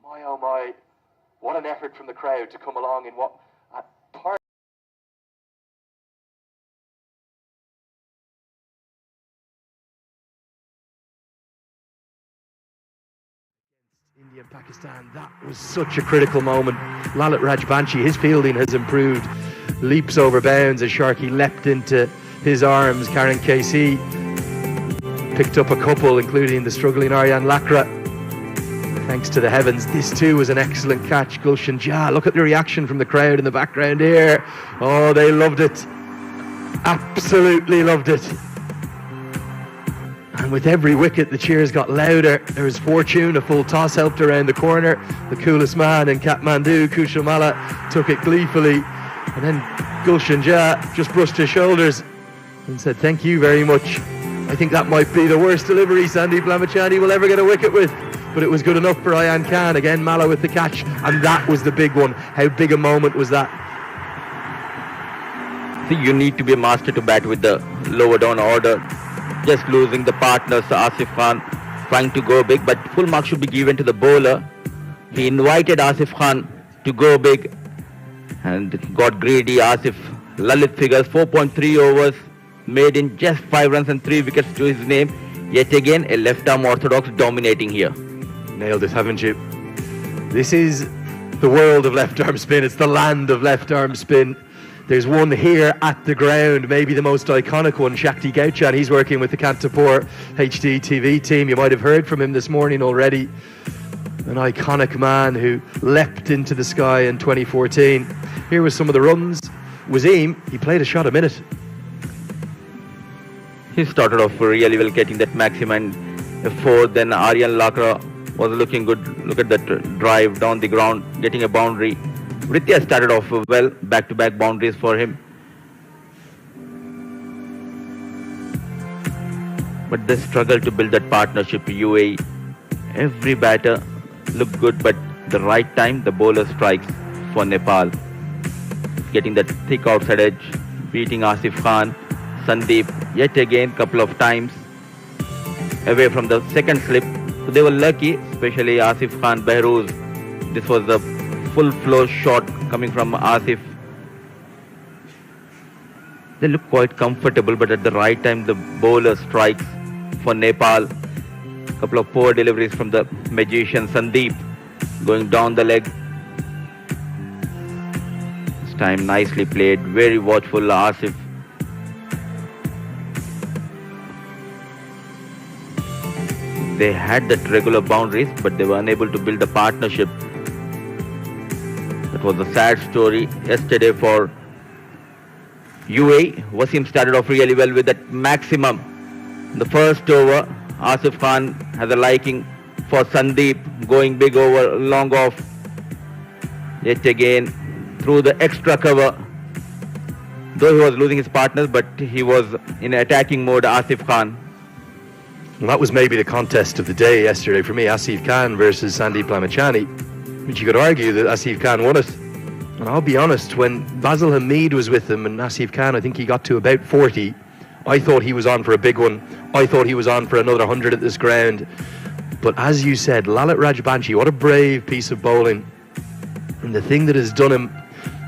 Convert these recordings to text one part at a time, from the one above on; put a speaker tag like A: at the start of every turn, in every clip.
A: My oh my, what an effort from the crowd to come along in what part. India and Pakistan, that was such a critical moment. Lalit Rajbanshi, his fielding has improved. Leaps over bounds as Sharkey leapt into his arms. Karen KC picked up a couple, including the struggling Aryan Lakra. Thanks to the heavens, this too was an excellent catch. Gulshan Jha, look at the reaction from the crowd in the background here. Oh, they loved it. Absolutely loved it. And with every wicket, the cheers got louder. There was Fortune, a full toss helped around the corner. The coolest man in Kathmandu, Kushal Malla, took it gleefully. And then Gulshan Jha just brushed his shoulders and said, thank you very much. I think that might be the worst delivery Sandeep Lamachani will ever get a wicket with. But it was good enough for Ayan Khan. Again, Malla with the catch. And that was the big one. How big a moment was that?
B: See, you need to be a master to bat with the lower down order. Just losing the partners, Asif Khan trying to go big, but full marks should be given to the bowler. He invited Asif Khan to go big and got greedy. Asif, Lalit figures, 4.3 overs, made in just 5 runs and 3 wickets to his name. Yet again, a left-arm orthodox dominating here.
A: Nailed it, haven't you? This is the world of left-arm spin. It's the land of left-arm spin. There's one here at the ground, maybe the most iconic one, Shakti Gauchan. He's working with the Kantapur HD TV team. You might have heard from him this morning already. An iconic man who leapt into the sky in 2014. Here was some of the runs. Wasim, he played a shot a minute.
B: He started off really well, getting that maximum fourth. Then Aryan Lakra was looking good. Look at that drive down the ground, getting a boundary. Ritya started off well, back-to-back boundaries for him. But they struggled to build that partnership. UAE, every batter looked good, but the right time, the bowler strikes for Nepal. Getting that thick outside edge, beating Asif Khan. Sandeep, yet again, couple of times away from the second slip. So they were lucky, especially Asif Khan, Behrooz. This was the full flow shot coming from Asif. They look quite comfortable, but at the right time the bowler strikes for Nepal. Couple of poor deliveries from the magician Sandeep, going down the leg. This time nicely played, very watchful Asif. They had that regular boundaries, but they were unable to build a partnership. That was a sad story yesterday for UAE. Wasim started off really well with that maximum. The first over, Asif Khan has a liking for Sandeep, going big over, long off. Yet again, through the extra cover. Though he was losing his partners, but he was in attacking mode, Asif Khan.
A: Well, that was maybe the contest of the day yesterday for me, Asif Khan versus Sandeep Lamachani. But you could argue that Asif Khan won it. And I'll be honest, when Basil Hamid was with him and Asif Khan, I think he got to about 40, I thought he was on for a big one. I thought he was on for another 100 at this ground. But as you said, Lalit Rajbanshi, what a brave piece of bowling. And the thing that has done him,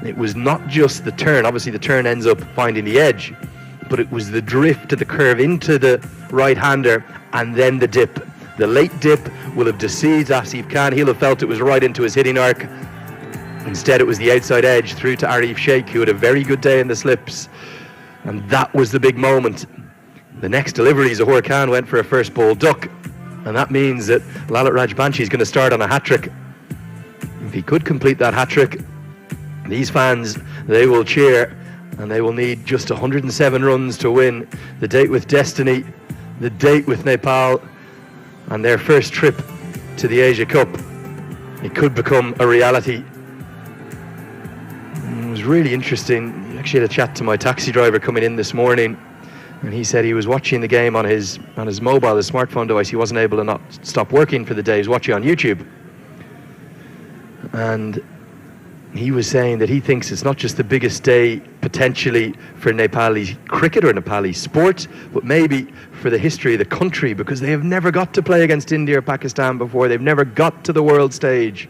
A: it was not just the turn. Obviously the turn ends up finding the edge, but it was the drift to the curve into the right-hander and then the dip. The late dip will have deceived Asif Khan. He'll have felt it was right into his hitting arc. Instead, it was the outside edge through to Arif Sheikh, who had a very good day in the slips. And that was the big moment. The next delivery, Zahoor Khan went for a first ball duck. And that means that Lalit Rajbanshi is going to start on a hat-trick. If he could complete that hat-trick, these fans, they will cheer. And they will need just 107 runs to win the date with destiny, the date with Nepal, and their first trip to the Asia Cup. It could become a reality. It was really interesting. I actually had a chat to my taxi driver coming in this morning, and he said he was watching the game on his mobile, his smartphone device. He wasn't able to not stop working for the day. He was watching on YouTube. And he was saying that he thinks it's not just the biggest day potentially for Nepali cricket or Nepali sport, but maybe for the history of the country, because they have never got to play against India or Pakistan before. They've never got to the world stage.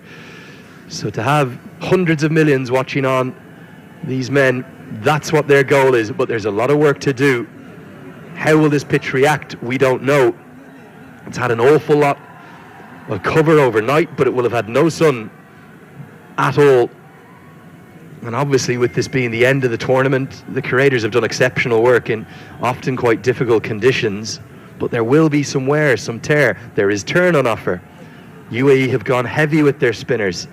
A: So to have hundreds of millions watching on these men, that's what their goal is. But there's a lot of work to do. How will this pitch react? We don't know. It's had an awful lot of cover overnight, but it will have had no sun at all. And obviously, with this being the end of the tournament, the curators have done exceptional work in often quite difficult conditions, but there will be some wear, some tear. There is turn on offer. UAE have gone heavy with their spinners.